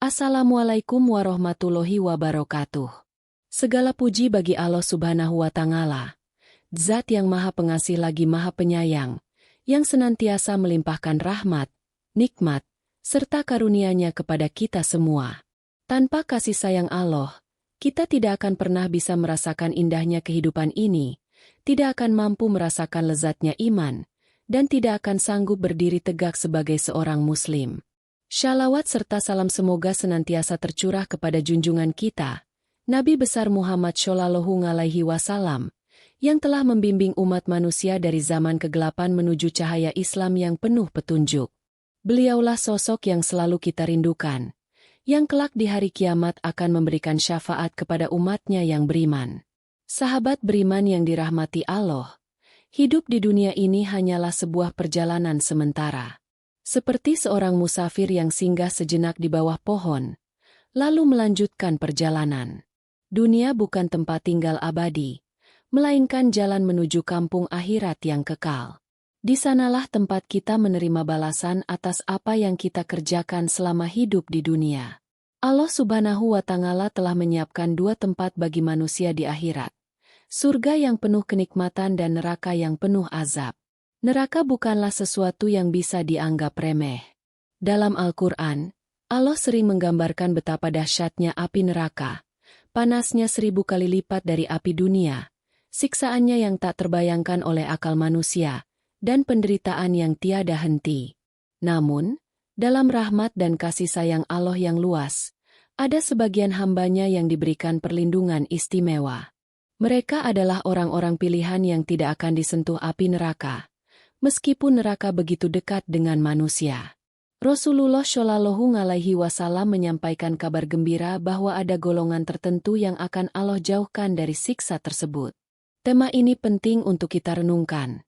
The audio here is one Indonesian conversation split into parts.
Assalamualaikum warahmatullahi wabarakatuh. Segala puji bagi Allah Subhanahu wa Ta'ala, Zat yang Maha Pengasih lagi Maha Penyayang, yang senantiasa melimpahkan rahmat, nikmat, serta karunia-Nya kepada kita semua. Tanpa kasih sayang Allah, kita tidak akan pernah bisa merasakan indahnya kehidupan ini, tidak akan mampu merasakan lezatnya iman, dan tidak akan sanggup berdiri tegak sebagai seorang Muslim. Shalawat serta salam semoga senantiasa tercurah kepada junjungan kita, Nabi besar Muhammad Shallallahu Alaihi Wasallam, yang telah membimbing umat manusia dari zaman kegelapan menuju cahaya Islam yang penuh petunjuk. Beliaulah sosok yang selalu kita rindukan, yang kelak di hari kiamat akan memberikan syafaat kepada umatnya yang beriman. Sahabat beriman yang dirahmati Allah, hidup di dunia ini hanyalah sebuah perjalanan sementara. Seperti seorang musafir yang singgah sejenak di bawah pohon, lalu melanjutkan perjalanan. Dunia bukan tempat tinggal abadi, melainkan jalan menuju kampung akhirat yang kekal. Di sanalah tempat kita menerima balasan atas apa yang kita kerjakan selama hidup di dunia. Allah Subhanahu wa Ta'ala telah menyiapkan dua tempat bagi manusia di akhirat. Surga yang penuh kenikmatan dan neraka yang penuh azab. Neraka bukanlah sesuatu yang bisa dianggap remeh. Dalam Al-Quran, Allah sering menggambarkan betapa dahsyatnya api neraka, panasnya 1000 kali lipat dari api dunia, siksaannya yang tak terbayangkan oleh akal manusia, dan penderitaan yang tiada henti. Namun, dalam rahmat dan kasih sayang Allah yang luas, ada sebagian hamba-Nya yang diberikan perlindungan istimewa. Mereka adalah orang-orang pilihan yang tidak akan disentuh api neraka, meskipun neraka begitu dekat dengan manusia. Rasulullah Shallallahu Alaihi Wasallam menyampaikan kabar gembira bahwa ada golongan tertentu yang akan Allah jauhkan dari siksa tersebut. Tema ini penting untuk kita renungkan,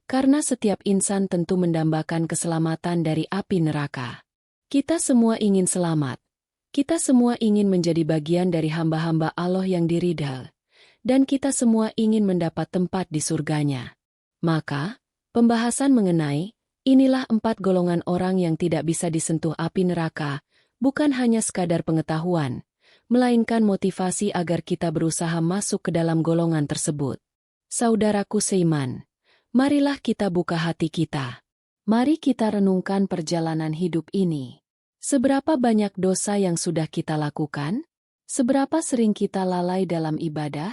karena setiap insan tentu mendambakan keselamatan dari api neraka. Kita semua ingin selamat. Kita semua ingin menjadi bagian dari hamba-hamba Allah yang diridha, dan kita semua ingin mendapat tempat di surganya. Maka, pembahasan mengenai inilah 4 golongan orang yang tidak bisa disentuh api neraka, bukan hanya sekadar pengetahuan, melainkan motivasi agar kita berusaha masuk ke dalam golongan tersebut. Saudaraku seiman, marilah kita buka hati kita. Mari kita renungkan perjalanan hidup ini. Seberapa banyak dosa yang sudah kita lakukan? Seberapa sering kita lalai dalam ibadah?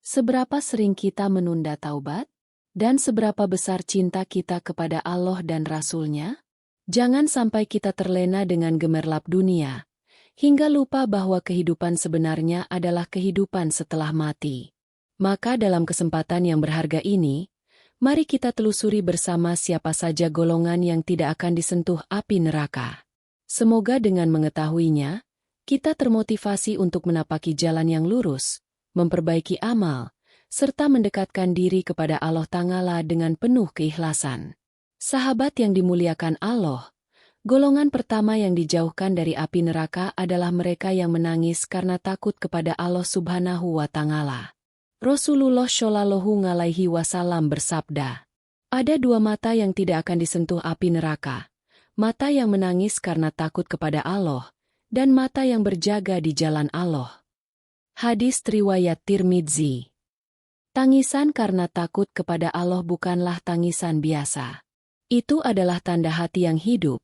Seberapa sering kita menunda taubat? Dan seberapa besar cinta kita kepada Allah dan Rasul-Nya? Jangan sampai kita terlena dengan gemerlap dunia, hingga lupa bahwa kehidupan sebenarnya adalah kehidupan setelah mati. Maka dalam kesempatan yang berharga ini, mari kita telusuri bersama siapa saja golongan yang tidak akan disentuh api neraka. Semoga dengan mengetahuinya, kita termotivasi untuk menapaki jalan yang lurus, memperbaiki amal, serta mendekatkan diri kepada Allah Ta'ala dengan penuh keikhlasan. Sahabat yang dimuliakan Allah, golongan pertama yang dijauhkan dari api neraka adalah mereka yang menangis karena takut kepada Allah Subhanahu wa Ta'ala. Rasulullah Shallallahu Alaihi Wasallam bersabda, ada 2 mata yang tidak akan disentuh api neraka, mata yang menangis karena takut kepada Allah, dan mata yang berjaga di jalan Allah. Hadis riwayat Tirmidzi. Tangisan karena takut kepada Allah bukanlah tangisan biasa. Itu adalah tanda hati yang hidup,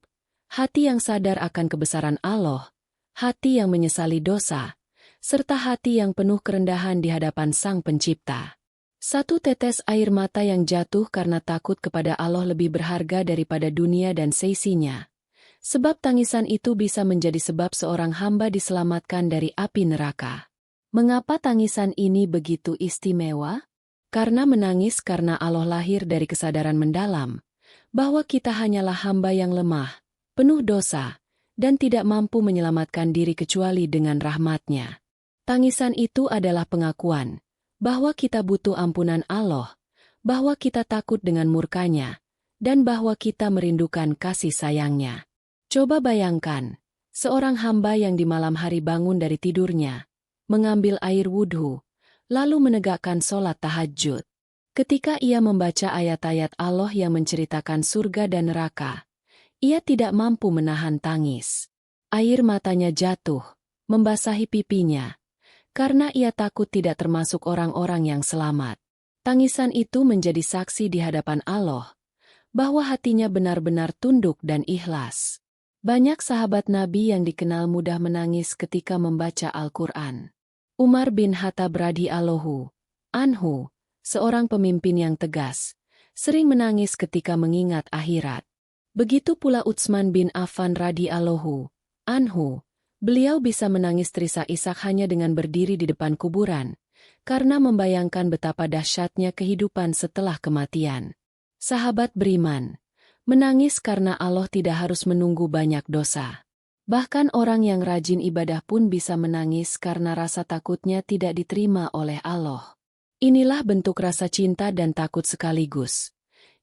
hati yang sadar akan kebesaran Allah, hati yang menyesali dosa, serta hati yang penuh kerendahan di hadapan Sang Pencipta. 1 tetes air mata yang jatuh karena takut kepada Allah lebih berharga daripada dunia dan seisinya. Sebab tangisan itu bisa menjadi sebab seorang hamba diselamatkan dari api neraka. Mengapa tangisan ini begitu istimewa? Karena menangis karena Allah lahir dari kesadaran mendalam, bahwa kita hanyalah hamba yang lemah, penuh dosa, dan tidak mampu menyelamatkan diri kecuali dengan rahmat-Nya. Tangisan itu adalah pengakuan, bahwa kita butuh ampunan Allah, bahwa kita takut dengan murka-Nya, dan bahwa kita merindukan kasih sayang-Nya. Coba bayangkan, seorang hamba yang di malam hari bangun dari tidurnya, mengambil air wudhu, lalu menegakkan sholat tahajud. Ketika ia membaca ayat-ayat Allah yang menceritakan surga dan neraka, ia tidak mampu menahan tangis. Air matanya jatuh, membasahi pipinya, karena ia takut tidak termasuk orang-orang yang selamat. Tangisan itu menjadi saksi di hadapan Allah, bahwa hatinya benar-benar tunduk dan ikhlas. Banyak sahabat Nabi yang dikenal mudah menangis ketika membaca Al-Quran. Umar bin Khattab radhiyallahu anhu, seorang pemimpin yang tegas, sering menangis ketika mengingat akhirat. Begitu pula Utsman bin Affan radhiyallahu anhu, beliau bisa menangis terisak-isak hanya dengan berdiri di depan kuburan, karena membayangkan betapa dahsyatnya kehidupan setelah kematian. Sahabat beriman, menangis karena Allah tidak harus menunggu banyak dosa. Bahkan orang yang rajin ibadah pun bisa menangis karena rasa takutnya tidak diterima oleh Allah. Inilah bentuk rasa cinta dan takut sekaligus,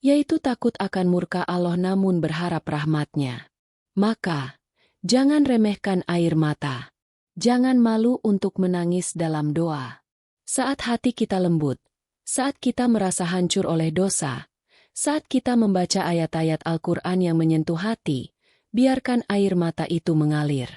yaitu takut akan murka Allah namun berharap rahmat-Nya. Maka, jangan remehkan air mata. Jangan malu untuk menangis dalam doa. Saat hati kita lembut, saat kita merasa hancur oleh dosa, saat kita membaca ayat-ayat Al-Quran yang menyentuh hati, biarkan air mata itu mengalir.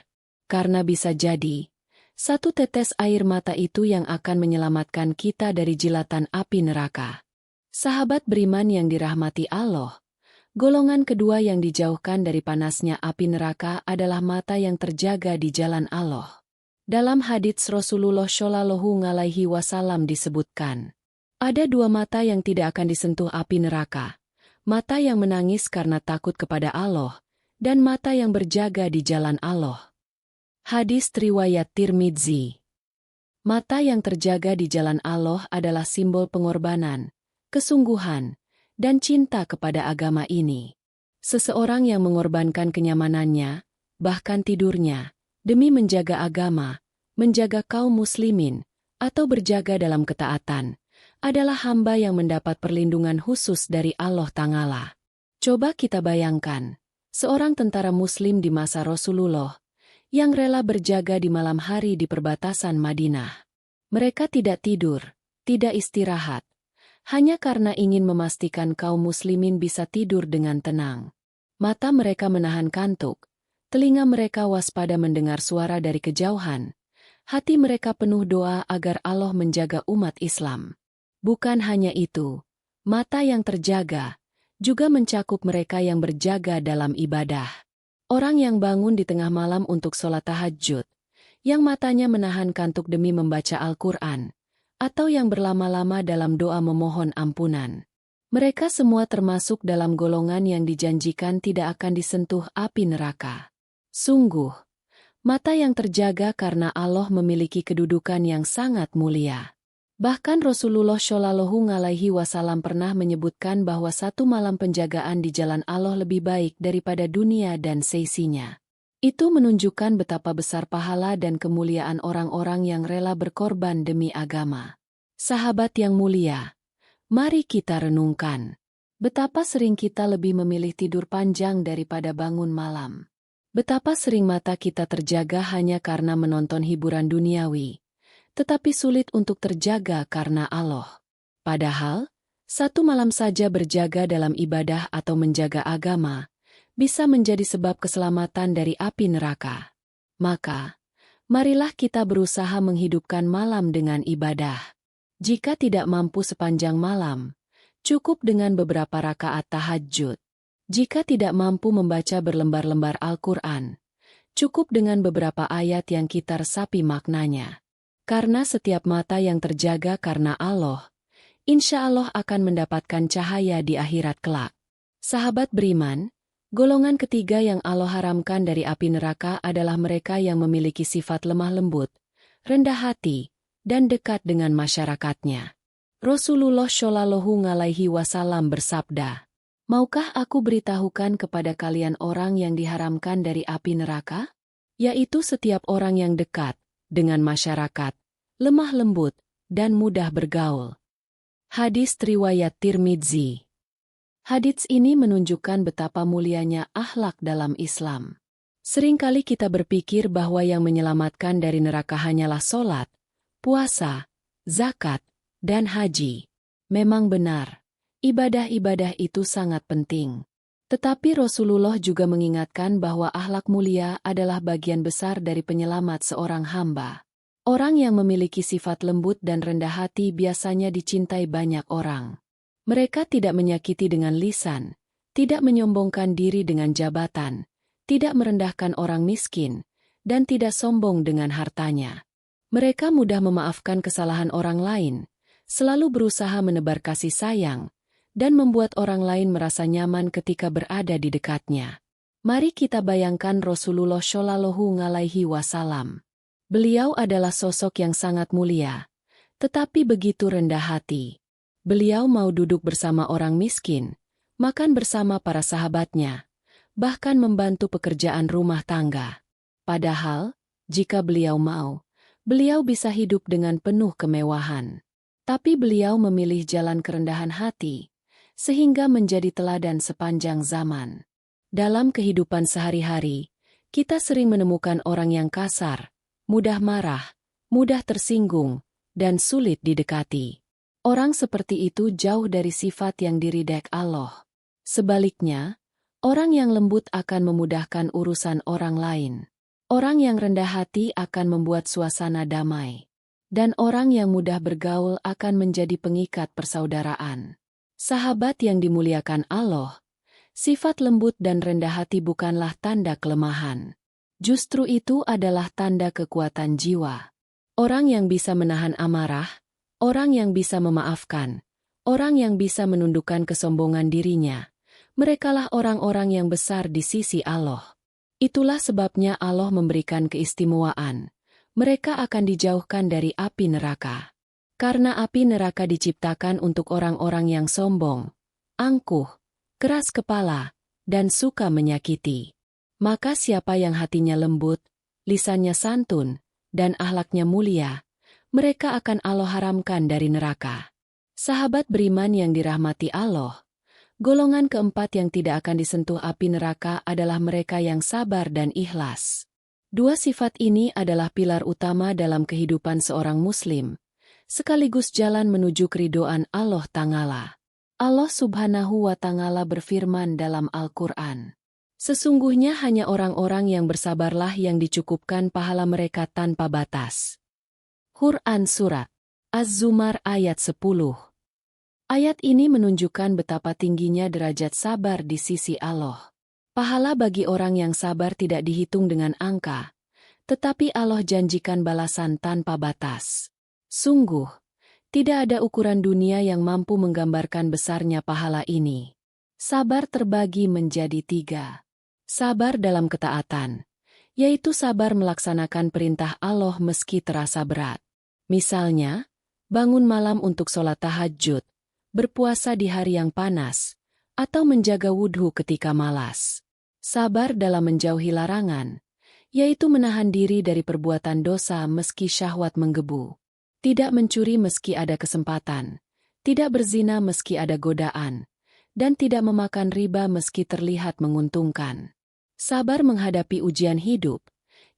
Karena bisa jadi, satu tetes air mata itu yang akan menyelamatkan kita dari jilatan api neraka. Sahabat beriman yang dirahmati Allah, golongan kedua yang dijauhkan dari panasnya api neraka adalah mata yang terjaga di jalan Allah. Dalam hadits Rasulullah Shallallahu Alaihi Wasallam disebutkan, ada dua mata yang tidak akan disentuh api neraka, mata yang menangis karena takut kepada Allah, dan mata yang berjaga di jalan Allah. Hadis riwayat Tirmidzi. Mata yang terjaga di jalan Allah adalah simbol pengorbanan, kesungguhan, dan cinta kepada agama ini. Seseorang yang mengorbankan kenyamanannya, bahkan tidurnya, demi menjaga agama, menjaga kaum muslimin, atau berjaga dalam ketaatan, adalah hamba yang mendapat perlindungan khusus dari Allah Ta'ala. Coba kita bayangkan, seorang tentara muslim di masa Rasulullah, yang rela berjaga di malam hari di perbatasan Madinah. Mereka tidak tidur, tidak istirahat, hanya karena ingin memastikan kaum muslimin bisa tidur dengan tenang. Mata mereka menahan kantuk, telinga mereka waspada mendengar suara dari kejauhan, hati mereka penuh doa agar Allah menjaga umat Islam. Bukan hanya itu, mata yang terjaga juga mencakup mereka yang berjaga dalam ibadah. Orang yang bangun di tengah malam untuk sholat tahajud, yang matanya menahan kantuk demi membaca Al-Quran, atau yang berlama-lama dalam doa memohon ampunan. Mereka semua termasuk dalam golongan yang dijanjikan tidak akan disentuh api neraka. Sungguh, mata yang terjaga karena Allah memiliki kedudukan yang sangat mulia. Bahkan Rasulullah Shallallahu Alaihi Wasallam pernah menyebutkan bahwa satu malam penjagaan di jalan Allah lebih baik daripada dunia dan seisinya. Itu menunjukkan betapa besar pahala dan kemuliaan orang-orang yang rela berkorban demi agama. Sahabat yang mulia, mari kita renungkan. Betapa sering kita lebih memilih tidur panjang daripada bangun malam. Betapa sering mata kita terjaga hanya karena menonton hiburan duniawi, tetapi sulit untuk terjaga karena Allah. Padahal, satu malam saja berjaga dalam ibadah atau menjaga agama, bisa menjadi sebab keselamatan dari api neraka. Maka, marilah kita berusaha menghidupkan malam dengan ibadah. Jika tidak mampu sepanjang malam, cukup dengan beberapa rakaat tahajud. Jika tidak mampu membaca berlembar-lembar Al-Quran, cukup dengan beberapa ayat yang kita resapi maknanya. Karena setiap mata yang terjaga karena Allah, insya Allah akan mendapatkan cahaya di akhirat kelak. Sahabat beriman, golongan ketiga yang Allah haramkan dari api neraka adalah mereka yang memiliki sifat lemah lembut, rendah hati, dan dekat dengan masyarakatnya. Rasulullah Shallallahu Alaihi Wasallam bersabda, "Maukah aku beritahukan kepada kalian orang yang diharamkan dari api neraka? Yaitu setiap orang yang dekat dengan masyarakat, lemah lembut, dan mudah bergaul." Hadis riwayat Tirmidzi. Hadits ini menunjukkan betapa mulianya akhlak dalam Islam. Seringkali kita berpikir bahwa yang menyelamatkan dari neraka hanyalah sholat, puasa, zakat, dan haji. Memang benar, ibadah-ibadah itu sangat penting. Tetapi Rasulullah juga mengingatkan bahwa akhlak mulia adalah bagian besar dari penyelamat seorang hamba. Orang yang memiliki sifat lembut dan rendah hati biasanya dicintai banyak orang. Mereka tidak menyakiti dengan lisan, tidak menyombongkan diri dengan jabatan, tidak merendahkan orang miskin, dan tidak sombong dengan hartanya. Mereka mudah memaafkan kesalahan orang lain, selalu berusaha menebar kasih sayang, dan membuat orang lain merasa nyaman ketika berada di dekatnya. Mari kita bayangkan Rasulullah Shallallahu Alaihi Wasallam. Beliau adalah sosok yang sangat mulia, tetapi begitu rendah hati. Beliau mau duduk bersama orang miskin, makan bersama para sahabatnya, bahkan membantu pekerjaan rumah tangga. Padahal, jika beliau mau, beliau bisa hidup dengan penuh kemewahan. Tapi beliau memilih jalan kerendahan hati, sehingga menjadi teladan sepanjang zaman. Dalam kehidupan sehari-hari, kita sering menemukan orang yang kasar, mudah marah, mudah tersinggung, dan sulit didekati. Orang seperti itu jauh dari sifat yang diridhai Allah. Sebaliknya, orang yang lembut akan memudahkan urusan orang lain. Orang yang rendah hati akan membuat suasana damai. Dan orang yang mudah bergaul akan menjadi pengikat persaudaraan. Sahabat yang dimuliakan Allah, sifat lembut dan rendah hati bukanlah tanda kelemahan. Justru itu adalah tanda kekuatan jiwa. Orang yang bisa menahan amarah, orang yang bisa memaafkan, orang yang bisa menundukkan kesombongan dirinya, merekalah orang-orang yang besar di sisi Allah. Itulah sebabnya Allah memberikan keistimewaan. Mereka akan dijauhkan dari api neraka. Karena api neraka diciptakan untuk orang-orang yang sombong, angkuh, keras kepala, dan suka menyakiti. Maka siapa yang hatinya lembut, lisannya santun, dan akhlaknya mulia, mereka akan Allah haramkan dari neraka. Sahabat beriman yang dirahmati Allah, golongan keempat yang tidak akan disentuh api neraka adalah mereka yang sabar dan ikhlas. Dua sifat ini adalah pilar utama dalam kehidupan seorang muslim, sekaligus jalan menuju keridhaan Allah Ta'ala. Allah Subhanahu wa Ta'ala berfirman dalam Al-Quran, "Sesungguhnya hanya orang-orang yang bersabarlah yang dicukupkan pahala mereka tanpa batas." Quran Surat Az-Zumar ayat 10. Ayat ini menunjukkan betapa tingginya derajat sabar di sisi Allah. Pahala bagi orang yang sabar tidak dihitung dengan angka, tetapi Allah janjikan balasan tanpa batas. Sungguh, tidak ada ukuran dunia yang mampu menggambarkan besarnya pahala ini. Sabar terbagi menjadi 3. Sabar dalam ketaatan, yaitu sabar melaksanakan perintah Allah meski terasa berat. Misalnya, bangun malam untuk sholat tahajud, berpuasa di hari yang panas, atau menjaga wudhu ketika malas. Sabar dalam menjauhi larangan, yaitu menahan diri dari perbuatan dosa meski syahwat menggebu. Tidak mencuri meski ada kesempatan, tidak berzina meski ada godaan, dan tidak memakan riba meski terlihat menguntungkan. Sabar menghadapi ujian hidup,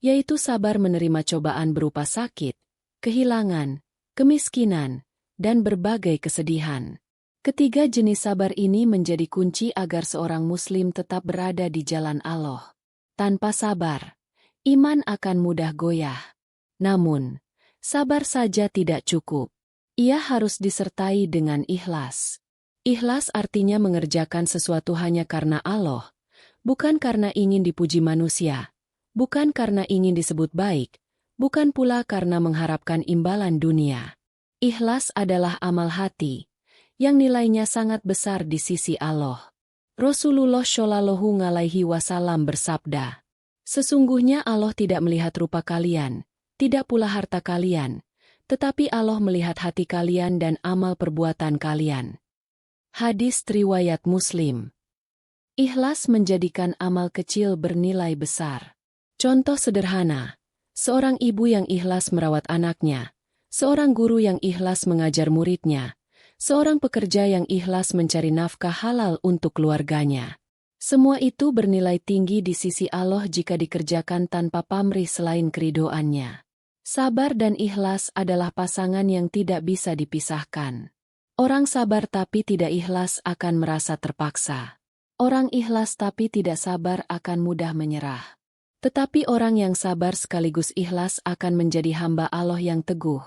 yaitu sabar menerima cobaan berupa sakit, kehilangan, kemiskinan, dan berbagai kesedihan. Ketiga jenis sabar ini menjadi kunci agar seorang muslim tetap berada di jalan Allah. Tanpa sabar, iman akan mudah goyah. Namun, sabar saja tidak cukup. Ia harus disertai dengan ikhlas. Ikhlas artinya mengerjakan sesuatu hanya karena Allah, bukan karena ingin dipuji manusia, bukan karena ingin disebut baik, bukan pula karena mengharapkan imbalan dunia. Ikhlas adalah amal hati, yang nilainya sangat besar di sisi Allah. Rasulullah Shallallahu Alaihi Wasallam bersabda, "Sesungguhnya Allah tidak melihat rupa kalian, tidak pula harta kalian, tetapi Allah melihat hati kalian dan amal perbuatan kalian." Hadis riwayat Muslim. Ikhlas menjadikan amal kecil bernilai besar. Contoh sederhana, seorang ibu yang ikhlas merawat anaknya, seorang guru yang ikhlas mengajar muridnya, seorang pekerja yang ikhlas mencari nafkah halal untuk keluarganya. Semua itu bernilai tinggi di sisi Allah jika dikerjakan tanpa pamrih selain keridhoannya. Sabar dan ikhlas adalah pasangan yang tidak bisa dipisahkan. Orang sabar tapi tidak ikhlas akan merasa terpaksa. Orang ikhlas tapi tidak sabar akan mudah menyerah. Tetapi orang yang sabar sekaligus ikhlas akan menjadi hamba Allah yang teguh,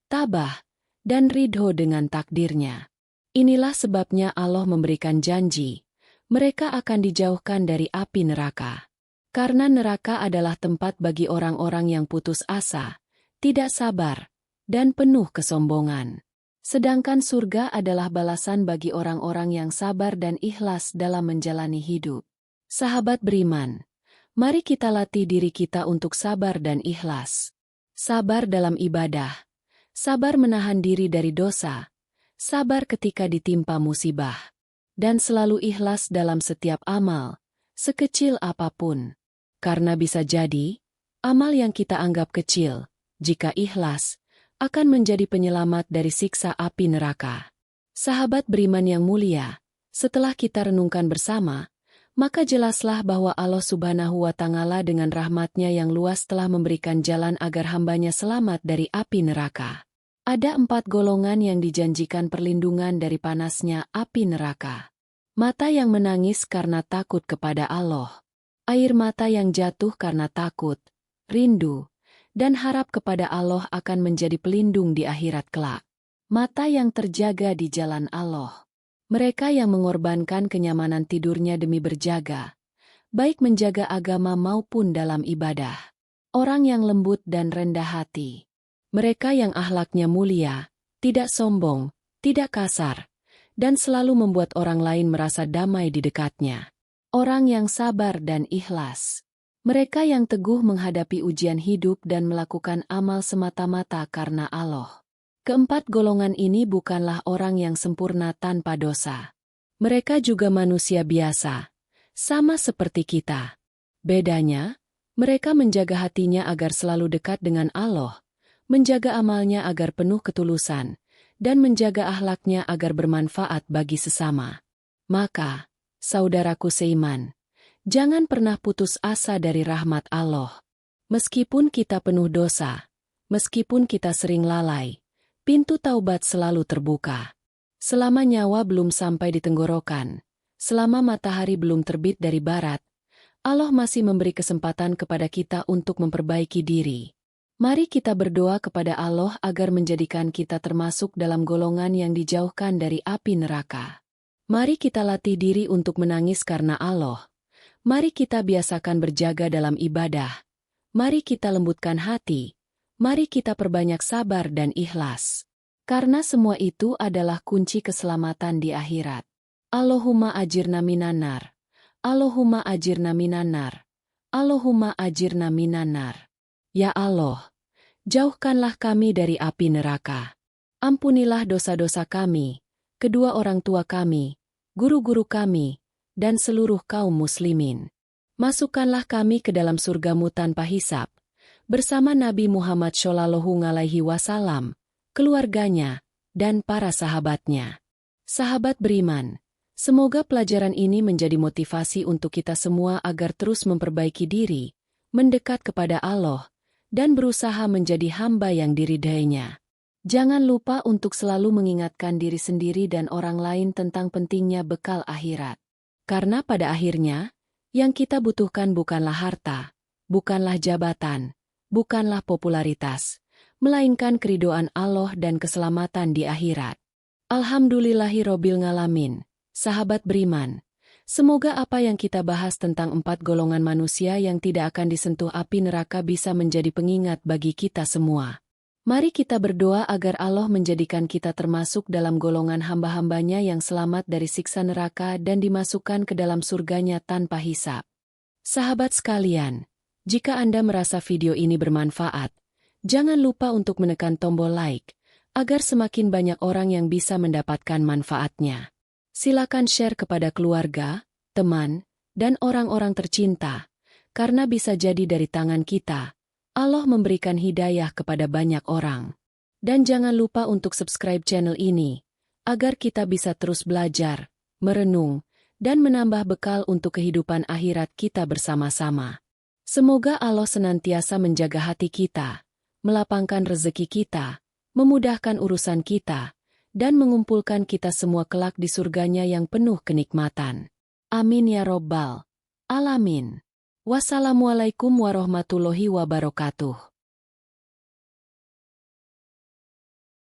tabah, dan ridho dengan takdirnya. Inilah sebabnya Allah memberikan janji, mereka akan dijauhkan dari api neraka. Karena neraka adalah tempat bagi orang-orang yang putus asa, tidak sabar, dan penuh kesombongan. Sedangkan surga adalah balasan bagi orang-orang yang sabar dan ikhlas dalam menjalani hidup. Sahabat beriman, mari kita latih diri kita untuk sabar dan ikhlas. Sabar dalam ibadah, sabar menahan diri dari dosa, sabar ketika ditimpa musibah, dan selalu ikhlas dalam setiap amal, sekecil apapun. Karena bisa jadi, amal yang kita anggap kecil, jika ikhlas, akan menjadi penyelamat dari siksa api neraka. Sahabat beriman yang mulia, setelah kita renungkan bersama, maka jelaslah bahwa Allah Subhanahu wa Ta'ala dengan rahmat-Nya yang luas telah memberikan jalan agar hambanya selamat dari api neraka. Ada 4 golongan yang dijanjikan perlindungan dari panasnya api neraka. Mata yang menangis karena takut kepada Allah. Air mata yang jatuh karena takut, rindu, dan harap kepada Allah akan menjadi pelindung di akhirat kelak. Mata yang terjaga di jalan Allah. Mereka yang mengorbankan kenyamanan tidurnya demi berjaga, baik menjaga agama maupun dalam ibadah. Orang yang lembut dan rendah hati. Mereka yang akhlaknya mulia, tidak sombong, tidak kasar, dan selalu membuat orang lain merasa damai di dekatnya. Orang yang sabar dan ikhlas. Mereka yang teguh menghadapi ujian hidup dan melakukan amal semata-mata karena Allah. Keempat golongan ini bukanlah orang yang sempurna tanpa dosa. Mereka juga manusia biasa, sama seperti kita. Bedanya, mereka menjaga hatinya agar selalu dekat dengan Allah, menjaga amalnya agar penuh ketulusan, dan menjaga akhlaknya agar bermanfaat bagi sesama. Maka, saudaraku seiman, jangan pernah putus asa dari rahmat Allah. Meskipun kita penuh dosa, meskipun kita sering lalai, pintu taubat selalu terbuka. Selama nyawa belum sampai di tenggorokan, selama matahari belum terbit dari barat, Allah masih memberi kesempatan kepada kita untuk memperbaiki diri. Mari kita berdoa kepada Allah agar menjadikan kita termasuk dalam golongan yang dijauhkan dari api neraka. Mari kita latih diri untuk menangis karena Allah. Mari kita biasakan berjaga dalam ibadah. Mari kita lembutkan hati. Mari kita perbanyak sabar dan ikhlas. Karena semua itu adalah kunci keselamatan di akhirat. Allahumma ajirna minan nar. Allahumma ajirna minan nar. Allahumma ajirna minan nar. Ya Allah, jauhkanlah kami dari api neraka. Ampunilah dosa-dosa kami, kedua orang tua kami, guru-guru kami, dan seluruh kaum muslimin. Masukkanlah kami ke dalam surgamu tanpa hisab, bersama Nabi Muhammad SAW, keluarganya, dan para sahabatnya. Sahabat beriman, semoga pelajaran ini menjadi motivasi untuk kita semua agar terus memperbaiki diri, mendekat kepada Allah, dan berusaha menjadi hamba yang diridainya. Jangan lupa untuk selalu mengingatkan diri sendiri dan orang lain tentang pentingnya bekal akhirat. Karena pada akhirnya, yang kita butuhkan bukanlah harta, bukanlah jabatan, bukanlah popularitas, melainkan keridhaan Allah dan keselamatan di akhirat. Alhamdulillahirobbil ngalamin, sahabat beriman. Semoga apa yang kita bahas tentang 4 golongan manusia yang tidak akan disentuh api neraka bisa menjadi pengingat bagi kita semua. Mari kita berdoa agar Allah menjadikan kita termasuk dalam golongan hamba-hambanya yang selamat dari siksa neraka dan dimasukkan ke dalam surganya tanpa hisab. Sahabat sekalian, jika Anda merasa video ini bermanfaat, jangan lupa untuk menekan tombol like, agar semakin banyak orang yang bisa mendapatkan manfaatnya. Silakan share kepada keluarga, teman, dan orang-orang tercinta, karena bisa jadi dari tangan kita, Allah memberikan hidayah kepada banyak orang. Dan jangan lupa untuk subscribe channel ini, agar kita bisa terus belajar, merenung, dan menambah bekal untuk kehidupan akhirat kita bersama-sama. Semoga Allah senantiasa menjaga hati kita, melapangkan rezeki kita, memudahkan urusan kita, dan mengumpulkan kita semua kelak di surganya yang penuh kenikmatan. Amin ya robbal alamin. Wassalamualaikum warahmatullahi wabarakatuh.